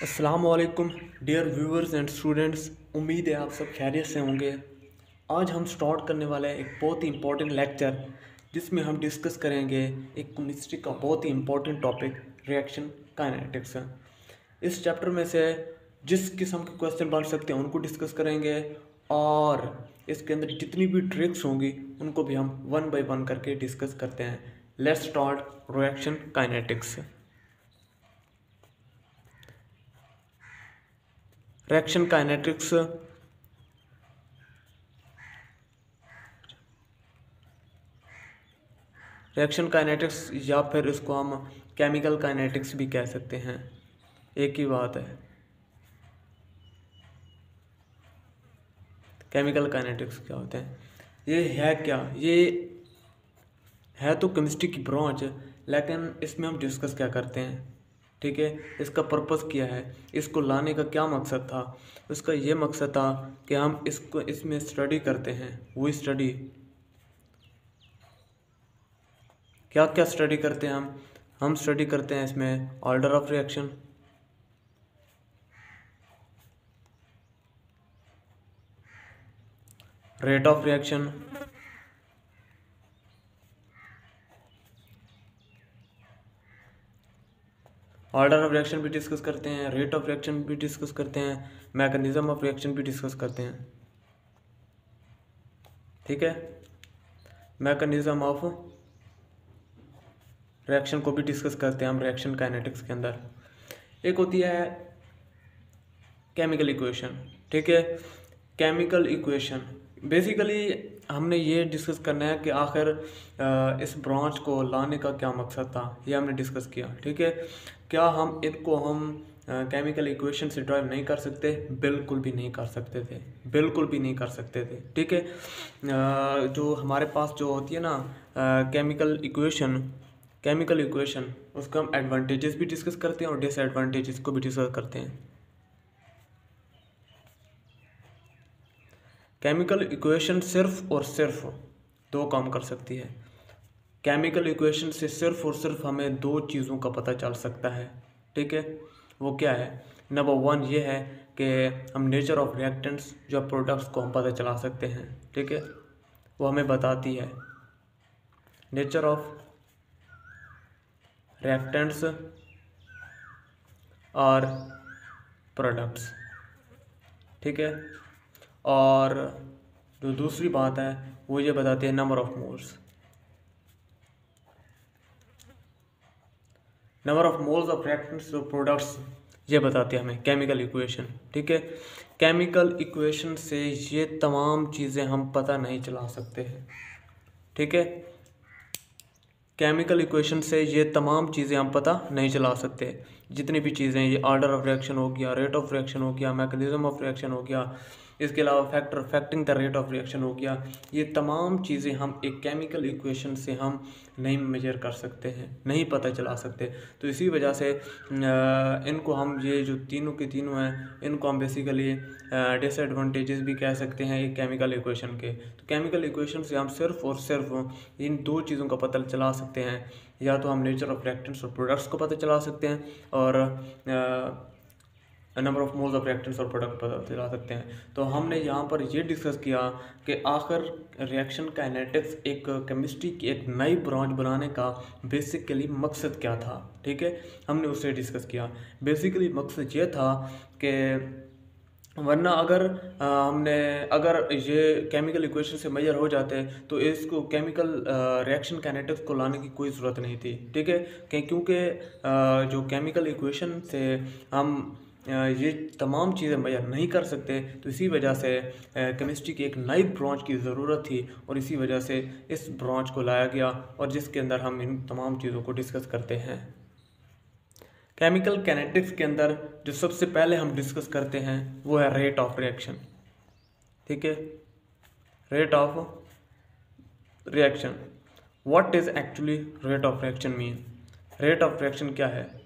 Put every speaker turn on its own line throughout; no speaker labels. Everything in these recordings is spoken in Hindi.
अस्सलाम वालेकुम डियर व्यूअर्स एंड स्टूडेंट्स। उम्मीद है आप सब खैरियत से होंगे। आज हम स्टार्ट करने वाले हैं एक बहुत ही इम्पोर्टेंट लेक्चर जिसमें हम डिस्कस करेंगे एक केमिस्ट्री का बहुत ही इम्पोर्टेंट टॉपिक रिएक्शन काइनेटिक्स। इस चैप्टर में से जिस किस्म के क्वेश्चन बन सकते हैं उनको डिस्कस करेंगे और इसके अंदर जितनी भी ट्रिक्स होंगी उनको भी हम वन बाय वन करके डिस्कस करते हैं। Let's start reaction kinetics. Reaction kinetics या फिर इसको हम केमिकल काइनेटिक्स भी कह सकते हैं, एक ही बात है। केमिकल काइनेटिक्स क्या होते हैं, ये है क्या? ये है तो केमिस्ट्री की ब्रांच, लेकिन इसमें हम डिस्कस क्या करते हैं, ठीक है। इसका पर्पस क्या है, इसको लाने का क्या मकसद था? उसका ये मकसद था कि हम इसको इसमें स्टडी करते हैं। वो स्टडी क्या क्या स्टडी करते हैं हम स्टडी करते हैं इसमें order of reaction, rate of reaction, order of reaction भी डिस्कस करते हैं, रेट ऑफ रिएक्शन भी डिस्कस करते हैं, मैकेनिज्म ऑफ रिएक्शन भी डिस्कस करते हैं, ठीक है। मैकेनिज्म ऑफ रिएक्शन को भी डिस्कस करते हैं हम रिएक्शन काइनेटिक्स के अंदर। एक होती है केमिकल इक्वेशन, ठीक है। केमिकल इक्वेशन बेसिकली हमने ये डिस्कस करना है कि आखिर इस ब्रांच को लाने का क्या मकसद था, ये हमने डिस्कस किया, ठीक है। क्या हम इनको केमिकल इक्वेशन से ड्राइव नहीं कर सकते? बिल्कुल भी नहीं कर सकते थे, बिल्कुल भी नहीं कर सकते थे, ठीक है। जो हमारे पास जो होती है ना केमिकल इक्वेशन उसका हम एडवांटेजेस भी डिस्कस करते हैं और डिसएडवांटेजेस को भी डिस्कस करते हैं। केमिकल इक्वेशन सिर्फ और सिर्फ दो काम कर सकती है। केमिकल इक्वेशन से सिर्फ और सिर्फ हमें दो चीज़ों का पता चल सकता है, ठीक है। वो क्या है? नंबर वन ये है कि हम नेचर ऑफ रिएक्टेंट्स जो प्रोडक्ट्स को हम पता चला सकते हैं, ठीक है। वो हमें बताती है नेचर ऑफ रिएक्टेंट्स और प्रोडक्ट्स, ठीक है। और जो दूसरी बात है वो ये बताती है number of moles of reactants और प्रोडक्ट्स, ये बताती है हमें केमिकल इक्वेशन, ठीक है। केमिकल इक्वेशन से ये तमाम चीज़ें हम पता नहीं चला सकते हैं, ठीक है। केमिकल इक्वेशन से ये तमाम चीज़ें हम पता नहीं चला सकते। जितनी भी चीज़ें, ये ऑर्डर ऑफ रिएक्शन हो गया, रेट ऑफ रिएक्शन हो गया, मैकेनिज्म ऑफ रिएक्शन हो गया, इसके अलावा factor affecting the rate of reaction हो गया, ये तमाम चीज़ें हम एक केमिकल इक्वेशन से हम नहीं मेजर कर सकते हैं, नहीं पता चला सकते। तो इसी वजह से इनको हम, ये जो तीनों के तीनों हैं, इनको हम बेसिकली डिसएडवांटेजेस भी कह सकते हैं एक केमिकल इक्वेशन के। तो केमिकल इक्वेशन से हम सिर्फ और सिर्फ इन दो चीज़ों का पता चला सकते हैं, या तो हम नेचर ऑफ रिएक्टेंट्स और प्रोडक्ट्स को पता चला सकते हैं और number of moles of reactants और प्रोडक्ट पता चला सकते हैं। तो हमने यहाँ पर ये डिस्कस किया कि आखिर रिएक्शन काइनेटिक्स एक केमिस्ट्री की एक नई ब्रांच बनाने का बेसिकली मकसद क्या था, ठीक है। हमने उससे डिस्कस किया। बेसिकली मकसद ये था कि वरना अगर ये केमिकल इक्वेशन से मेजर हो जाते तो इसको केमिकल रिएक्शन काइनेटिक्स को लाने की कोई ज़रूरत नहीं थी, ठीक है। क्योंकि जो केमिकल इक्वेशन से हम ये तमाम चीज़ें मेजर नहीं कर सकते, तो इसी वजह से केमिस्ट्री की एक नई ब्रांच की ज़रूरत थी और इसी वजह से इस ब्रांच को लाया गया और जिसके अंदर हम इन तमाम चीज़ों को डिस्कस करते हैं। केमिकल काइनेटिक्स के अंदर जो सबसे पहले हम डिस्कस करते हैं वो है रेट ऑफ रिएक्शन, ठीक है। Rate of reaction, what is actually rate of reaction mean? Rate of reaction क्या है?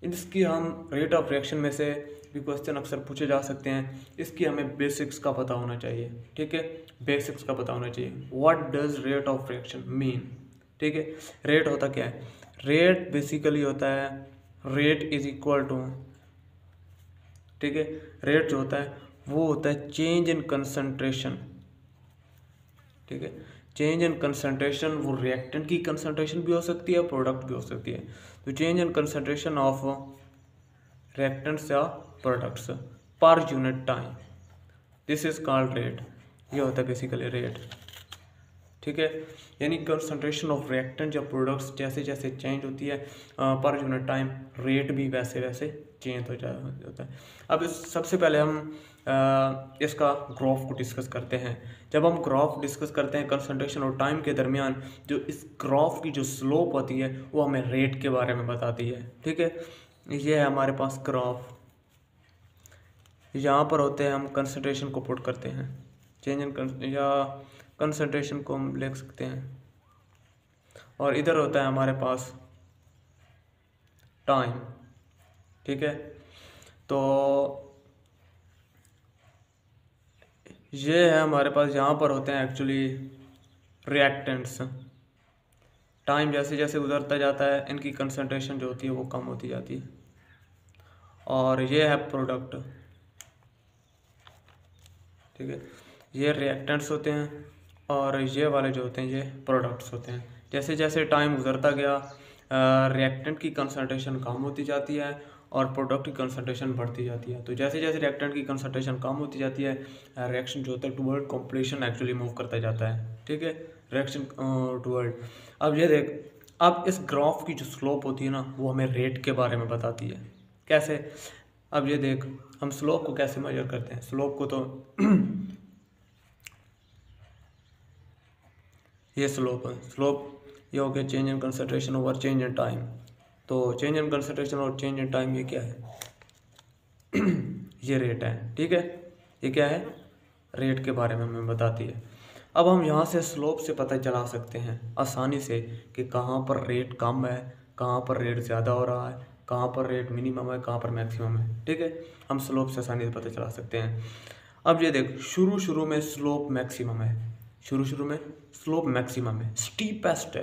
इसकी हम रेट ऑफ रिएक्शन में से भी क्वेश्चन अक्सर पूछे जा सकते हैं, इसकी हमें बेसिक्स का पता होना चाहिए, ठीक है। बेसिक्स का पता होना चाहिए। What does rate of reaction mean, ठीक है। रेट होता क्या है? रेट बेसिकली होता है रेट इज इक्वल टू ठीक है। रेट जो होता है वो होता है चेंज इन कंसंट्रेशन, ठीक है। चेंज इन कंसंट्रेशन वो रिएक्टेंट की कंसंट्रेशन भी हो सकती है, प्रोडक्ट भी हो सकती है। तो change in concentration of reactants या products per unit time, this is called rate. ये होता है बेसिकली रेट, ठीक है। यानी कंसंट्रेशन ऑफ रिएक्टेंट या प्रोडक्ट्स जैसे जैसे चेंज होती है पर यूनिट टाइम, रेट भी वैसे वैसे चेंज हो जाता है। अब सबसे पहले हम इसका ग्राफ को डिस्कस करते हैं। जब हम ग्राफ डिस्कस करते हैं कंसंट्रेशन और टाइम के दरमियान, जो इस ग्राफ की जो स्लोप होती है वो हमें रेट के बारे में बताती है, ठीक है। ये है हमारे पास ग्राफ, यहाँ पर होते हैं हम कंसंट्रेशन को पुट करते हैं, चेंज इन या कंसंट्रेशन को हम लिख सकते हैं, और इधर होता है हमारे पास टाइम, ठीक है। तो ये है हमारे पास, यहाँ पर होते हैं एक्चुअली रिएक्टेंट्स। टाइम जैसे जैसे गुजरता जाता है इनकी कंसंट्रेशन जो होती है वो कम होती जाती है। और ये है प्रोडक्ट, ठीक है। ये रिएक्टेंट्स होते हैं और ये वाले जो होते हैं ये प्रोडक्ट्स होते हैं। जैसे जैसे टाइम गुजरता गया रिएक्टेंट की कंसंट्रेशन कम होती जाती है और प्रोडक्ट की कंसंट्रेशन बढ़ती जाती है। तो जैसे जैसे रिएक्टेंट की कंसंट्रेशन कम होती जाती है, रिएक्शन जो होता है टुवर्ड कंप्लीशन एक्चुअली मूव करता जाता है, ठीक है। रिएक्शन टुवर्ड, अब ये देख, अब इस ग्राफ की जो स्लोप होती है ना वो हमें रेट के बारे में बताती है। कैसे? अब ये देख, हम स्लोप को कैसे मेजर करते हैं? स्लोप को तो ये स्लोप है, स्लोप ये हो गया change in concentration over change in time. तो चेंज इन कंसंट्रेशन और चेंज इन टाइम ये क्या है? ये रेट है, ठीक है। ये क्या है? रेट के बारे में हमें बताती है। अब हम यहाँ से स्लोप से पता चला सकते हैं आसानी से कि कहाँ पर रेट कम है, कहाँ पर रेट ज़्यादा हो रहा है, कहाँ पर रेट मिनिमम है, कहाँ पर मैक्सिमम है, ठीक है। हम स्लोप से आसानी से पता चला सकते हैं। अब ये देख, शुरू में स्लोप मैक्सिमम है, शुरू में स्लोप मैक्सिमम है, स्टीपेस्ट है,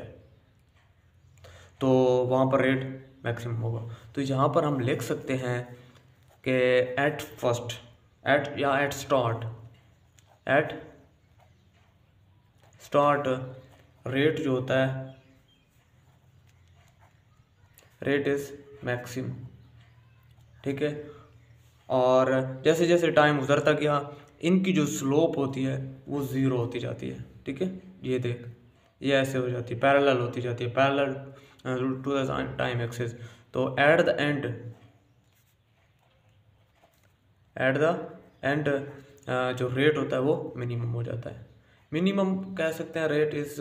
तो वहाँ पर रेट मैक्सिमम होगा। तो यहाँ पर हम लिख सकते हैं कि at first, at start rate जो होता है, रेट इज मैक्सिमम, ठीक है। और जैसे जैसे टाइम गुजरता गया इनकी जो स्लोप होती है वो ज़ीरो होती जाती है, ठीक है। ये देख, ये ऐसे हो जाती है, पैरेलल होती जाती है, parallel to the time axis. तो एट द एंड जो रेट होता है वो मिनिमम हो जाता है। मिनिमम कह सकते हैं, रेट इज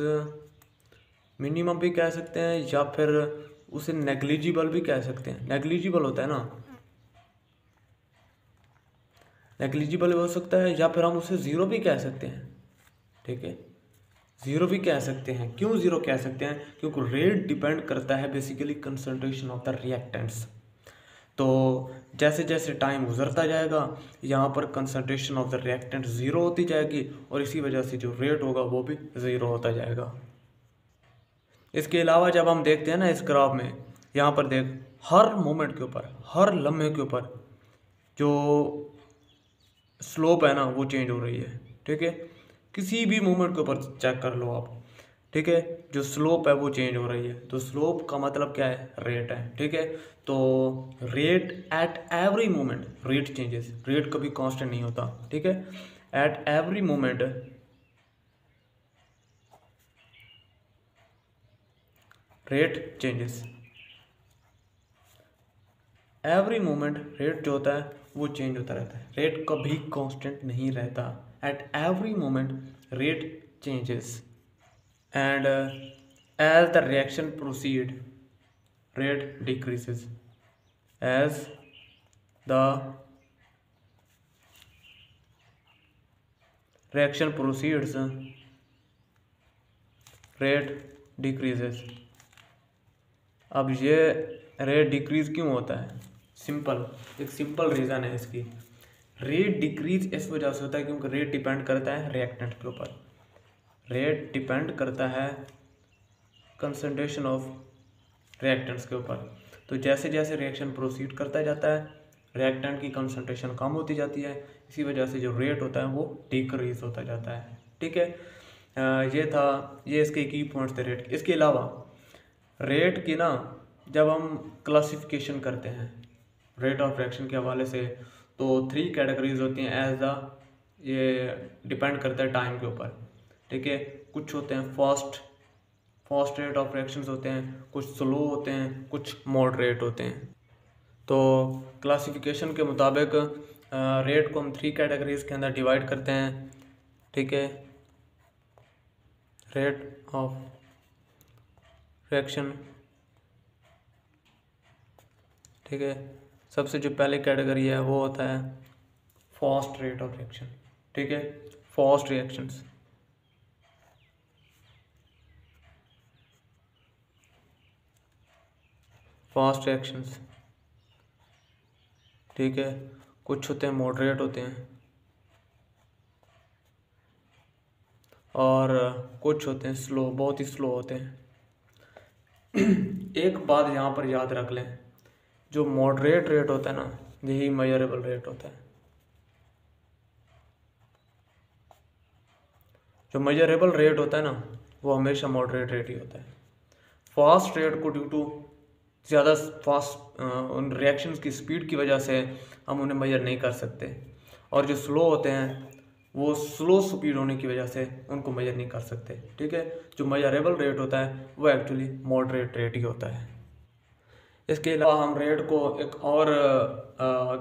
मिनिमम भी कह सकते हैं, या फिर उसे नेग्लिजिबल भी कह सकते हैं। नेग्लिजिबल होता है ना, नेग्लिजिबल हो सकता है, या फिर हम उसे ज़ीरो भी कह सकते हैं, ठीक है। ज़ीरो भी कह सकते हैं। क्यों ज़ीरो कह सकते हैं? क्योंकि रेट डिपेंड करता है basically concentration of the reactants. तो जैसे जैसे टाइम गुजरता जाएगा यहाँ पर concentration of the reactant zero होती जाएगी और इसी वजह से जो रेट होगा वो भी ज़ीरो होता जाएगा। इसके अलावा जब हम देखते हैं ना इस ग्राफ में, यहाँ पर देख, हर मोमेंट के ऊपर, हर लम्हे के ऊपर जो स्लोप है ना वो चेंज हो रही है, ठीक है। किसी भी मोमेंट के ऊपर चेक कर लो आप, ठीक है, जो स्लोप है वो चेंज हो रही है। तो स्लोप का मतलब क्या है? रेट है, ठीक है। तो rate at every moment, rate changes, rate कभी कांस्टेंट नहीं होता, ठीक है। At every moment rate changes, every moment rate जो होता है वो चेंज होता रहता है, रेट कभी कांस्टेंट नहीं रहता। At every moment rate changes and as the reaction proceed rate decreases, as the reaction proceeds rate decreases। अब ये रेट डिक्रीज क्यों होता है? सिंपल, एक सिंपल रीज़न है इसकी। रेट डिक्रीज इस वजह से होता है क्योंकि रेट डिपेंड करता है रिएक्टेंट के ऊपर, रेट डिपेंड करता है कंसंट्रेशन ऑफ रिएक्टेंट्स के ऊपर। तो जैसे जैसे रिएक्शन प्रोसीड करता जाता है रिएक्टेंट की कंसंट्रेशन कम होती जाती है, इसी वजह से जो रेट होता है वो डिक्रीज होता जाता है। ठीक है, ये इसके की पॉइंट्स थे रेट। इसके अलावा रेट की ना जब हम क्लासिफिकेशन करते हैं रेट ऑफ रिएक्शन के हवाले से, तो 3 कैटेगरीज होती हैं एज द, ये डिपेंड करता है टाइम के ऊपर। ठीक है, कुछ होते हैं फास्ट रेट ऑफ रिएक्शंस होते हैं, कुछ स्लो होते हैं, कुछ मॉडरेट होते हैं। तो क्लासिफिकेशन के मुताबिक रेट को हम 3 कैटेगरीज के अंदर डिवाइड करते हैं। ठीक है, रेट ऑफ रिएक्शन। ठीक है, सबसे जो पहली कैटेगरी है वो होता है फास्ट रेट ऑफ रिएक्शन। ठीक है, फास्ट रिएक्शंस। ठीक है, कुछ होते हैं मॉडरेट होते हैं और कुछ होते हैं स्लो, बहुत ही स्लो होते हैं। एक बात यहाँ पर याद रख लें, जो मॉडरेट रेट होता है ना, यही मेजरेबल रेट होता है। जो मेजरेबल रेट होता है ना, वो हमेशा मॉडरेट रेट ही होता है। फास्ट रेट को ड्यू टू ज़्यादा फास्ट उन रिएक्शंस की स्पीड की वजह से हम उन्हें मेजर नहीं कर सकते, और जो स्लो होते हैं वो स्लो स्पीड होने की वजह से उनको मेजर नहीं कर सकते। ठीक है, जो मेजरेबल रेट होता है वो एक्चुअली मॉडरेट रेट ही होता है। इसके अलावा हम रेट को एक और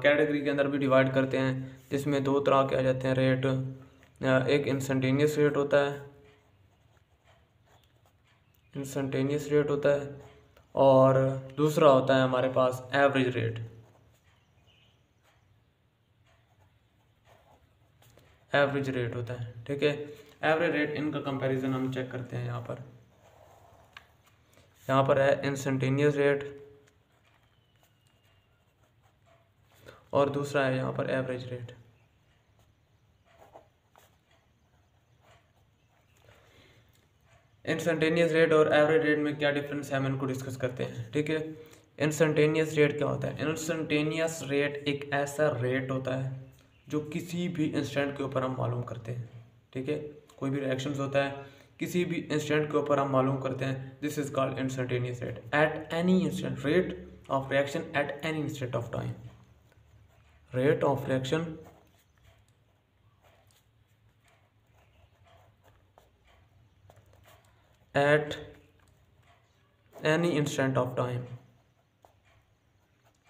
कैटेगरी के अंदर भी डिवाइड करते हैं, जिसमें 2 तरह के आ जाते हैं रेट। एक इंस्टेंटेनियस रेट होता है, और दूसरा होता है हमारे पास एवरेज रेट। होता है। ठीक है, एवरेज रेट, इनका कंपैरिजन हम चेक करते हैं। यहाँ पर है इंस्टेंटेनियस रेट और दूसरा है यहाँ पर एवरेज रेट। इंस्टेंटेनियस रेट और एवरेज रेट में क्या डिफरेंस है, हम इनको डिस्कस करते हैं। ठीक है, इंस्टेंटेनियस रेट क्या होता है? इंस्टेंटेनियस रेट एक ऐसा रेट होता है जो किसी भी इंस्टेंट के ऊपर हम मालूम करते हैं। ठीक है, कोई भी रिएक्शंस होता है, किसी भी इंस्टेंट के ऊपर हम मालूम करते हैं, this is called instantaneous rate. At any instant, rate of reaction at any instant of time. Rate of reaction at any instant of time.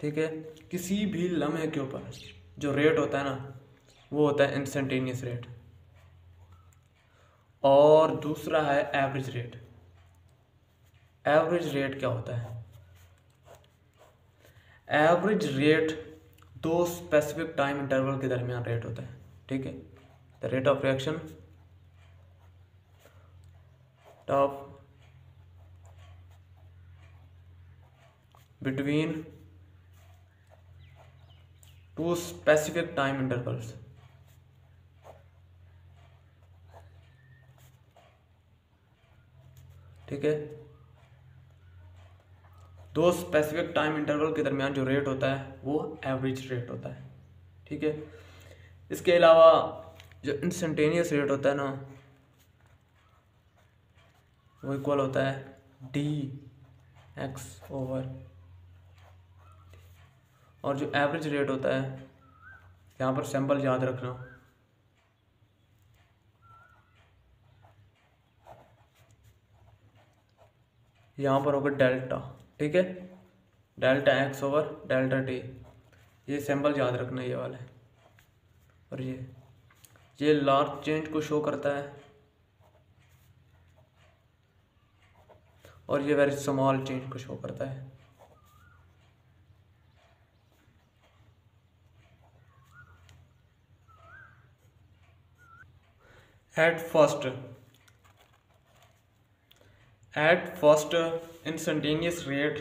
ठीक है, किसी भी लम्हे के ऊपर जो रेट होता है ना, वो होता है इंस्टेंटेनियस रेट। और दूसरा है एवरेज रेट। एवरेज रेट क्या होता है? Average rate 2 specific time interval के दरमियान रेट होता है। ठीक है, the rate of reaction of between 2 specific time intervals। ठीक है, 2 स्पेसिफिक टाइम इंटरवल के दरमियान जो रेट होता है वो एवरेज रेट होता है। ठीक है, इसके अलावा जो इंस्टेंटेनियस रेट होता है ना, वो इक्वल होता है dx/, और जो एवरेज रेट होता है, यहाँ पर सैंपल याद रखना, यहाँ पर होगा डेल्टा। ठीक है, डेल्टा x/डेल्टा t, ये सैंपल याद रखना, ये वाला है। और ये लार्ज चेंज को शो करता है, और ये वेरी स्मॉल चेंज को शो करता है। एट फर्स्ट इंस्टेंटेनियस रेट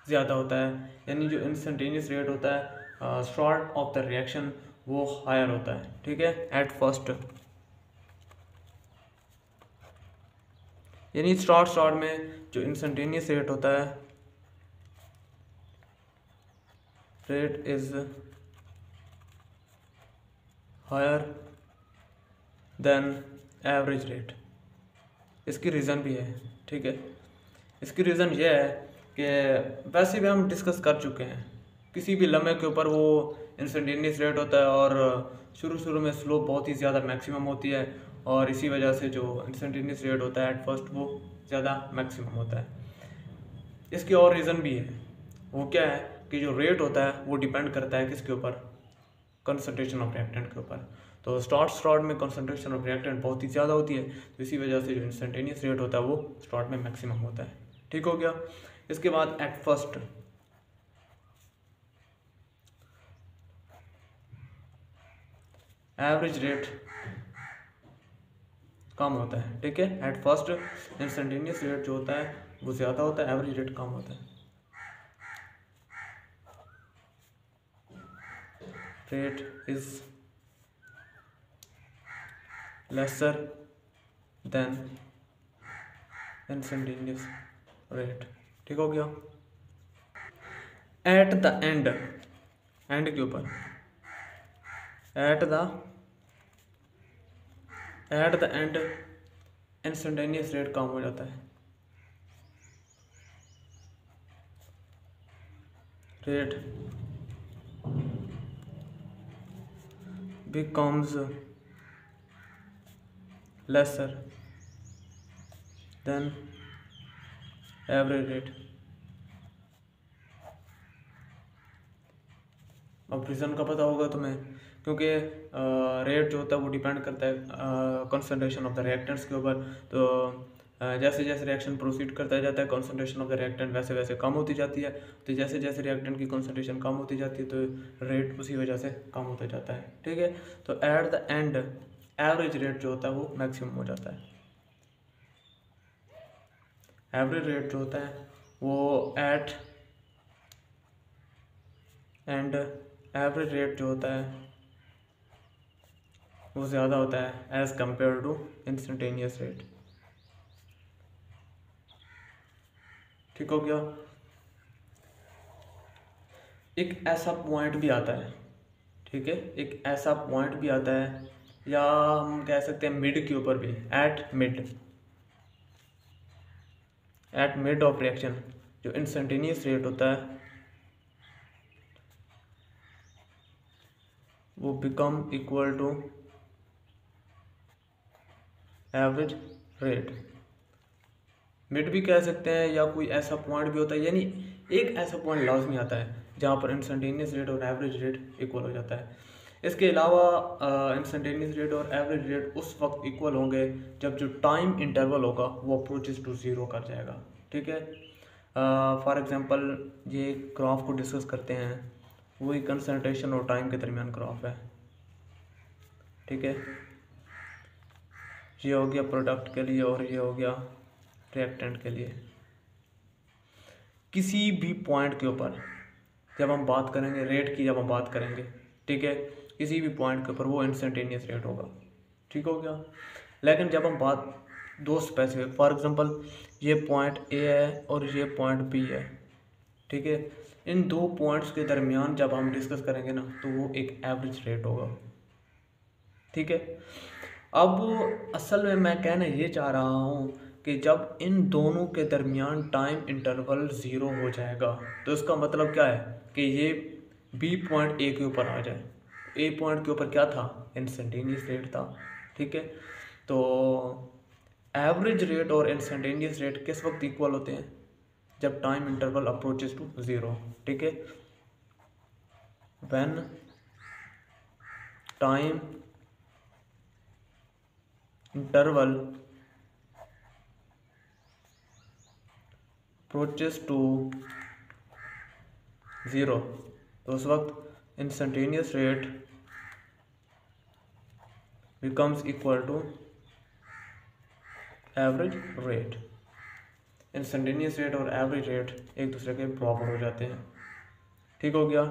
ज़्यादा होता है, यानी जो इंस्टेंटेनियस रेट होता है स्टार्ट ऑफ द रिएक्शन वो हायर होता है। ठीक है, एट फर्स्ट, यानी स्टार्ट में जो इंस्टेंटेनियस रेट होता है rate is higher than average rate. इसकी रीज़न भी है, ठीक है। इसकी रीज़न ये है कि वैसे भी हम डिस्कस कर चुके हैं, किसी भी लम्हे के ऊपर वो इंस्टेंटेनियस रेट होता है और शुरू शुरू में स्लोप बहुत ही ज़्यादा मैक्सिमम होती है, और इसी वजह से जो इंस्टेंटेनियस रेट होता है एट फर्स्ट वो ज़्यादा मैक्सिमम होता है। इसकी और रीज़न भी है, वो क्या है कि जो रेट होता है वो डिपेंड करता है किसके ऊपर, कंसंट्रेशन ऑफ रिएक्टेंट के ऊपर। तो स्टार्ट में कंसंट्रेशन ऑफ रिएक्टेंट बहुत ही ज़्यादा होती है, तो इसी वजह से जो इंस्टेंटेनियस रेट होता है वो स्टार्ट में मैक्सिमम होता है, ठीक हो गया। इसके बाद एट फर्स्ट एवरेज रेट कम होता है, ठीक है। एट फर्स्ट इंस्टेंटेनियस रेट जो होता है वो ज़्यादा होता है, एवरेज रेट कम होता है। Rate is lesser than instantaneous rate, ठीक हो गया। एट द एंड, एंड के ऊपर at the end instantaneous rate कम हो जाता है। Rate becomes lesser than average rate। अब रीज़न का पता होगा तुम्हें, क्योंकि रेट जो होता है वो डिपेंड करता है कंसंट्रेशन ऑफ द रिएक्टेंट्स के ऊपर। तो जैसे जैसे रिएक्शन प्रोसीड करता जाता है कंसंट्रेशन ऑफ द रिएक्टेंट वैसे वैसे कम होती जाती है। तो जैसे जैसे रिएक्टेंट की कंसंट्रेशन कम होती जाती है तो रेट उसी वजह से कम होता जाता है, ठीक है। तो at the and average rate जो होता है वो मैक्सिमम हो जाता है। एवरेज रेट जो होता है वो एट एंड एवरेज रेट जो होता है वो ज़्यादा होता है as compare to instantaneous rate, ठीक हो गया। एक ऐसा पॉइंट भी आता है, ठीक है, एक ऐसा पॉइंट भी आता है, या हम कह सकते हैं मिड के ऊपर भी, एट मिड ऑफ रिएक्शन जो इंस्टेंटेनियस रेट होता है वो become equal to average rate. Mid भी कह सकते हैं, या कोई ऐसा पॉइंट भी होता है, यानी एक ऐसा पॉइंट लाजमी आता है जहाँ पर इंस्टेंटेनियस रेट और एवरेज रेट इक्वल हो जाता है। इसके अलावा इंस्टेंटेनियस रेट और एवरेज रेट उस वक्त इक्वल होंगे जब जो टाइम इंटरवल होगा वो अप्रोचेस टू ज़ीरो कर जाएगा, ठीक है। फॉर एग्जांपल ये ग्राफ को डिस्कस करते हैं, वही कंसंट्रेशन और टाइम के दरमियान ग्राफ है, ठीक है। ये हो गया प्रोडक्ट के लिए और ये हो गया रिएक्टेंट के लिए। किसी भी पॉइंट के ऊपर जब हम बात करेंगे रेट की, जब हम बात करेंगे, ठीक है, किसी भी पॉइंट के ऊपर वो इंस्टेंटेनियस रेट होगा, ठीक हो गया। लेकिन जब हम बात दो स्पेसिफिक, फॉर एग्जांपल ये पॉइंट ए है और ये पॉइंट बी है, ठीक है, इन दो पॉइंट्स के दरमियान जब हम डिस्कस करेंगे ना तो वो एक एवरेज रेट होगा, ठीक है। अब असल में मैं कहना ये चाह रहा हूँ कि जब इन दोनों के दरमियान टाइम इंटरवल ज़ीरो हो जाएगा तो इसका मतलब क्या है कि ये बी पॉइंट ए के ऊपर आ जाए। ए पॉइंट के ऊपर क्या था, इंस्टेंटेनियस रेट था, ठीक है। तो एवरेज रेट और इंस्टेंटेनियस रेट किस वक्त इक्वल होते हैं, जब time interval approaches to zero, ठीक है। When time interval approaches to zero, तो उस वक्त instantaneous rate becomes equal to average rate. Instantaneous rate और एवरेज रेट एक दूसरे के बराबर हो जाते हैं, ठीक हो गया।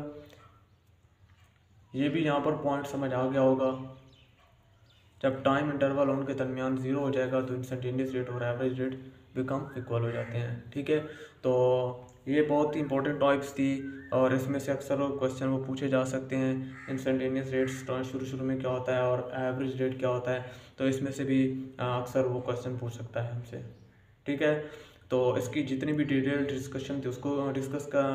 ये भी यहाँ पर पॉइंट समझ आ गया होगा, जब टाइम इंटरवल उनके दरमियान ज़ीरो हो जाएगा तो इंस्टेंटेनियस रेट और एवरेज रेट बिकम इक्वल हो जाते हैं, ठीक है। तो ये बहुत ही इंपॉर्टेंट टॉपिक्स थी और इसमें से अक्सर वो क्वेश्चन वो पूछे जा सकते हैं। इंस्टेंटेनियस रेट्स शुरू में क्या होता है और एवरेज रेट क्या होता है, तो इसमें से भी अक्सर वो क्वेश्चन पूछ सकता है हमसे। ठीक है, तो इसकी जितनी भी डिटेल डिस्कशन थी उसको डिस्कस का,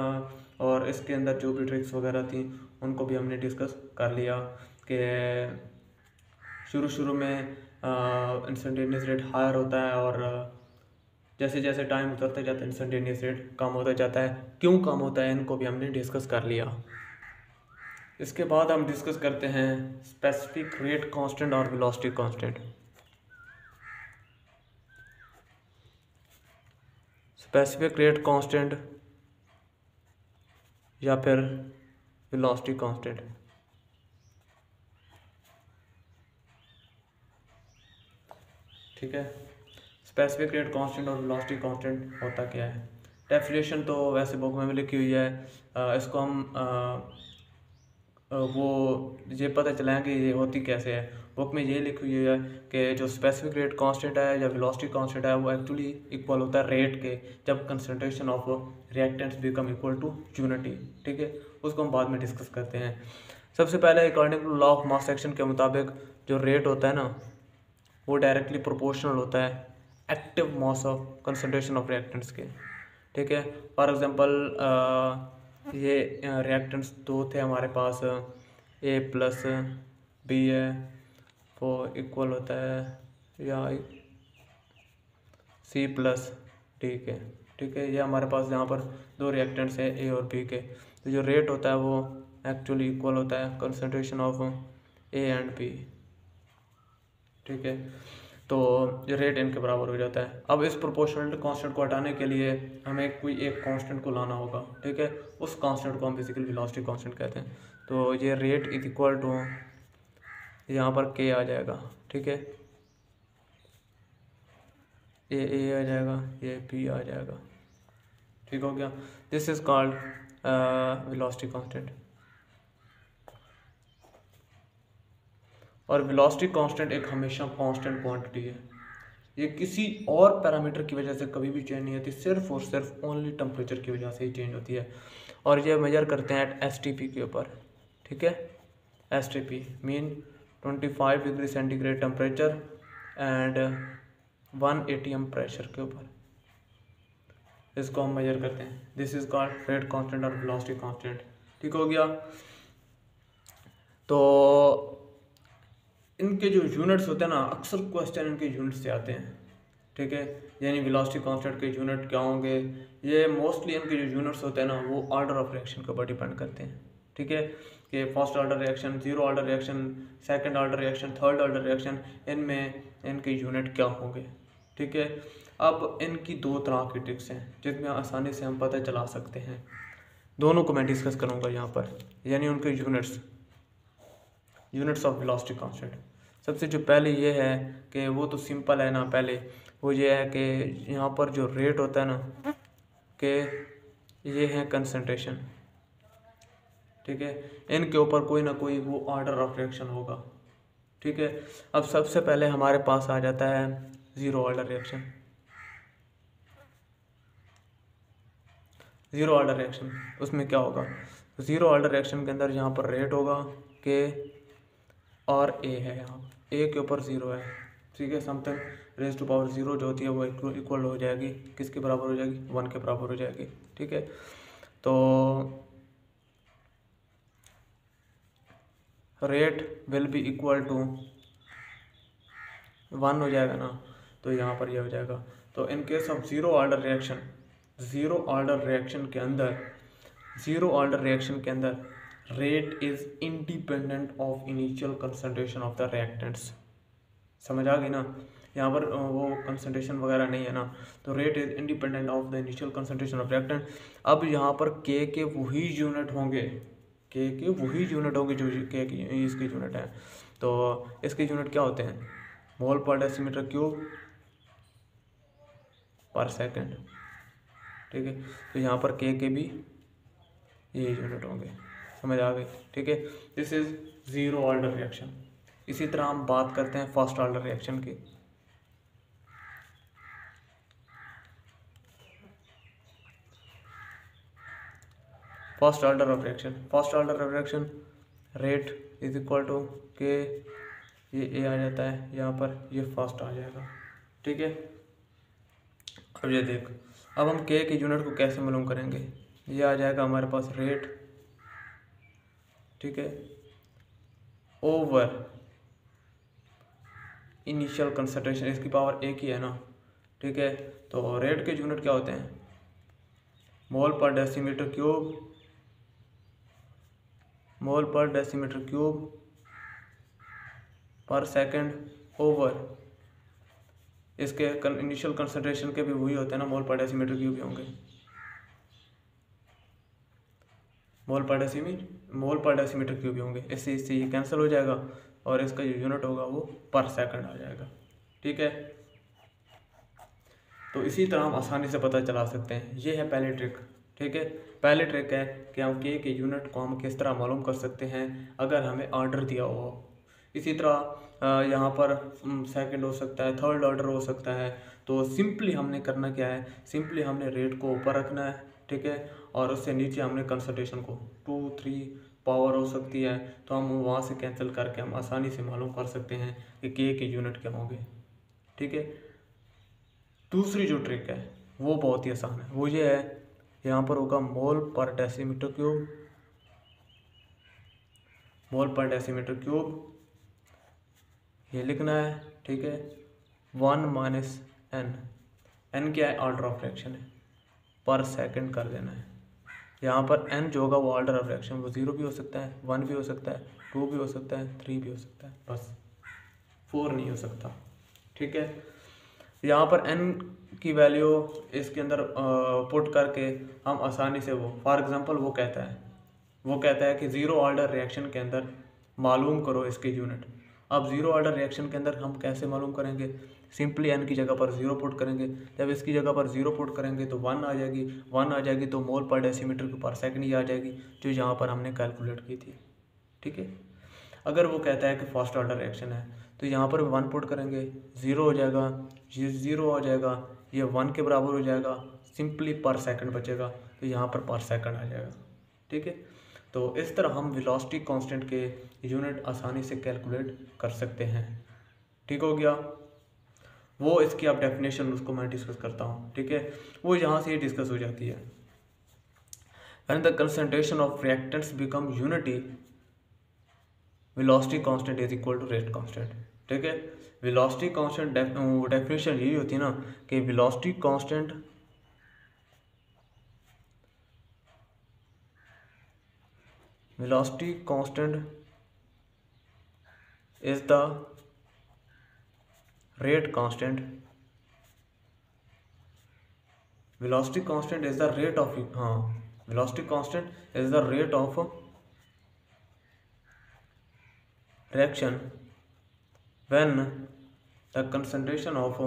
और इसके अंदर जो भी ट्रिक्स वगैरह थी उनको भी हमने डिस्कस कर लिया कि शुरू में इंस्टेंटेनियस रेट हायर होता है और जैसे जैसे टाइम उतरता जाता है इंस्टेंटेनियस रेट कम होता जाता है। क्यों कम होता है इनको भी हमने डिस्कस कर लिया। इसके बाद हम डिस्कस करते हैं स्पेसिफिक रेट कांस्टेंट और velocity constant. Specific rate constant या फिर वेलोसिटी कांस्टेंट। ठीक है, स्पेसिफिक रेट कांस्टेंट और वेलोसिटी कांस्टेंट होता क्या है। डेफिनेशन तो वैसे बुक में भी लिखी हुई है, इसको हम वो ये पता चला है कि ये होती कैसे है। बुक में ये लिखी हुई है कि जो स्पेसिफिक रेट कांस्टेंट है या वेलोसिटी कांस्टेंट है वो एक्चुअली इक्वल होता है रेट के, जब concentration of reactants become equal to unity. ठीक है, उसको हम बाद में डिस्कस करते हैं। सबसे पहले according to law of mass action के मुताबिक जो रेट होता है ना वो डायरेक्टली प्रोपोर्शनल होता है active mass of concentration of reactants के। ठीक है, फॉर एग्जांपल ये रिएक्टेंट्स दो थे हमारे पास, ए प्लस बी है, वो इक्वल होता है या सी प्लस डी के। ठीक है, ये हमारे पास यहाँ पर दो रिएक्टेंट्स है ए और बी के, तो जो रेट होता है वो एक्चुअली इक्वल होता है concentration of A and B. ठीक है, तो ये रेट इनके बराबर हो जाता है। अब इस प्रोपोर्शनल कांस्टेंट को हटाने के लिए हमें कोई एक कांस्टेंट को लाना होगा। ठीक है, उस कांस्टेंट को हम बेसिकली वेलोसिटी कांस्टेंट कहते हैं। तो ये रेट इज इक्वल टू यहाँ पर के आ जाएगा। ठीक है, ये आ जाएगा, ये बी आ जाएगा। ठीक हो गया, this is called velocity constant. और वेलोसिटी कांस्टेंट एक हमेशा कांस्टेंट क्वांटिटी है, ये किसी और पैरामीटर की वजह से कभी भी चेंज नहीं होती, सिर्फ और सिर्फ ओनली टेम्परेचर की वजह से ही चेंज होती है। और ये मेजर करते हैं एट STP के ऊपर। ठीक है, STP mean 25 degree centigrade temperature and 1 ATM pressure के ऊपर इसको हम मेजर करते हैं। This is called rate constant और वेलोसिटी कांस्टेंट। ठीक हो गया, तो इनके जो यूनिट्स होते हैं ना अक्सर क्वेश्चन इनके यूनिट से आते हैं। ठीक है, यानी वेलोसिटी कांस्टेंट के यूनिट क्या होंगे, ये मोस्टली इनके जो यूनिट्स होते हैं ना वो ऑर्डर ऑफ रिएक्शन के ऊपर डिपेंड करते हैं। ठीक है, कि first order reaction, zero order reaction, second order reaction, third order reaction, इनमें इनके यूनिट क्या होंगे। ठीक है, अब इनकी दो तरह की ट्रिक्स हैं जिसमें आसानी से हम पता चला सकते हैं। दोनों को मैं डिस्कस करूँगा यहाँ पर, यानी उनके यूनिट्स ऑफ वेलोसिटी कांस्टेंट। सबसे जो पहले ये है कि वो तो सिंपल है ना, पहले वो ये है कि यहाँ पर जो रेट होता है ना कि ये है कंसंट्रेशन। ठीक है, इनके ऊपर कोई ना कोई वो ऑर्डर ऑफ रिएक्शन होगा। ठीक है, अब सबसे पहले हमारे पास आ जाता है zero order reaction. Zero order reaction उसमें क्या होगा, ज़ीरो ऑर्डर रिएक्शन के अंदर यहाँ पर रेट होगा के और ए है, यहाँ ए के ऊपर ज़ीरो है। ठीक है, something raise to power zero जो होती है वो इक्वल हो जाएगी, किसके बराबर हो जाएगी, 1 के बराबर हो जाएगी। ठीक है, तो rate will be equal to 1 हो जाएगा ना, तो यहाँ पर ये हो जाएगा। तो in case of zero order reaction, zero order reaction के अंदर rate is independent of initial concentration of the reactants. समझ आ गई ना, यहाँ पर वो कंसंट्रेशन वगैरह नहीं है ना, तो rate is independent of the initial concentration of reactant. अब यहाँ पर के वही यूनिट होंगे, जो के की इसके यूनिट है। तो इसके यूनिट क्या होते हैं, मोल पर डेसीमीटर क्यूब पर सेकंड। ठीक है, तो यहाँ पर के भी ये यूनिट होंगे। समझ आ गई। ठीक है, this is zero order reaction. इसी तरह हम बात करते हैं फर्स्ट ऑर्डर रिएक्शन की। First order of reaction rate is equal to K, ये ए आ जाता है यहाँ पर, ये फर्स्ट आ जाएगा। ठीक है, अब ये देख, अब हम के की यूनिट को कैसे मालूम करेंगे। ये आ जाएगा हमारे पास रेट, ठीक है, ओवर इनिशियल कंसंट्रेशन, इसकी पावर एक ही है ना। ठीक है, तो रेट के यूनिट क्या होते हैं, मोल पर डेसीमीटर क्यूब पर सेकंड ओवर, इसके इनिशियल कंसंट्रेशन के भी वही होते हैं ना, मोल पर डेसीमीटर क्यूब ही होंगे। मोल पर डेसीमीटर क्यूब ही होंगे। इससे ये कैंसिल हो जाएगा और इसका जो यूनिट होगा वो पर सेकंड आ जाएगा। ठीक है, तो इसी तरह हम आसानी से पता चला सकते हैं। ये है पहली ट्रिक। ठीक है, पहली ट्रिक है कि हम के यूनिट को हम किस तरह मालूम कर सकते हैं अगर हमें ऑर्डर दिया हो। इसी तरह यहाँ पर सेकंड हो सकता है, थर्ड ऑर्डर हो सकता है। तो सिंपली हमने करना क्या है, सिंपली हमने रेट को ऊपर रखना है। ठीक है, और उससे नीचे हमने कंसंट्रेशन को 2, 3 पावर हो सकती है, तो हम वहाँ से कैंसिल करके हम आसानी से मालूम कर सकते हैं कि के यूनिट क्या होंगे। ठीक है, दूसरी जो ट्रिक है वो बहुत ही आसान है। वो ये है, यहाँ पर होगा मोल पर डेसीमीटर क्यूब, ये लिखना है। ठीक है, 1 माइनस एन क्या है, ऑर्डर ऑफ रिएक्शन है, पर सेकंड कर देना है। यहाँ पर एन जो होगा वो ऑर्डर ऑफ रिएक्शन, वो 0 भी हो सकता है, 1 भी हो सकता है, 2 भी हो सकता है, 3 भी हो सकता है, बस 4 नहीं हो सकता। ठीक है, यहाँ पर n की वैल्यू इसके अंदर पुट करके हम आसानी से वो, फॉर एग्जांपल वो कहता है कि 0 ऑर्डर रिएक्शन के अंदर मालूम करो इसके यूनिट। अब 0 ऑर्डर रिएक्शन के अंदर हम कैसे मालूम करेंगे, सिंपली n की जगह पर 0 पुट करेंगे। जब इसकी जगह पर 0 पुट करेंगे तो 1 आ जाएगी, तो मोल पर डेसीमीटर पर सेकंड ही आ जाएगी, जो यहाँ पर हमने कैलकुलेट की थी। ठीक है, अगर वो कहता है कि फर्स्ट ऑर्डर रिएक्शन है तो यहाँ पर 1 पुट करेंगे, 0 हो जाएगा, ये 0 हो जाएगा, ये 1 के बराबर हो जाएगा, सिंपली पर सेकंड बचेगा, तो यहाँ पर सेकंड आ जाएगा। ठीक है, तो इस तरह हम वेलोसिटी कांस्टेंट के यूनिट आसानी से कैलकुलेट कर सकते हैं। ठीक हो गया, वो इसकी आप डेफिनेशन उसको मैं डिस्कस करता हूँ। ठीक है, वो यहाँ से ही डिस्कस हो जाती है। When the concentration of reactants become unity, velocity constant is equal to rate constant. ठीक है, वेलोसिटी कांस्टेंट डेफिनेशन यही होती है ना कि velocity constant is the rate constant, velocity constant is the rate of, velocity constant is the rate of reaction when the concentration of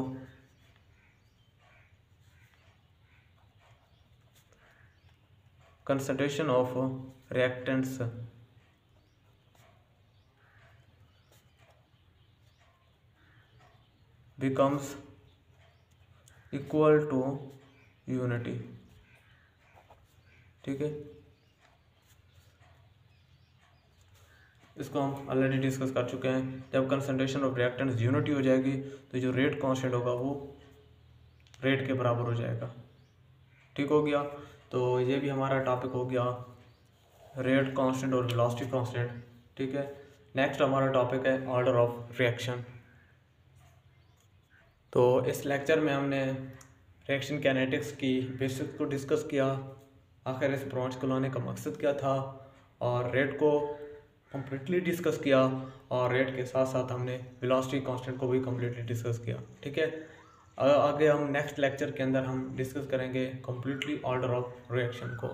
reactants becomes equal to unity। ठीक है, इसको हम ऑलरेडी डिस्कस कर चुके हैं। जब कंसंट्रेशन ऑफ रिएक्टेंट्स यूनिटी हो जाएगी तो जो रेट कांस्टेंट होगा वो रेट के बराबर हो जाएगा। ठीक हो गया, तो ये भी हमारा टॉपिक हो गया, रेट कांस्टेंट और वेलोसिटी कांस्टेंट। ठीक है, नेक्स्ट हमारा टॉपिक है ऑर्डर ऑफ रिएक्शन। तो इस लेक्चर में हमने रिएक्शन काइनेटिक्स की बेसिक्स को डिस्कस किया, आखिर इस ब्रांच को लाने का मकसद क्या था, और रेट को कम्प्लीटली डिस्कस किया, और रेट के साथ साथ हमने वेलोसिटी कांस्टेंट को भी कम्प्लीटली डिस्कस किया। ठीक है, आगे हम नेक्स्ट लेक्चर के अंदर हम डिस्कस करेंगे कम्प्लीटली ऑर्डर ऑफ रिएक्शन को।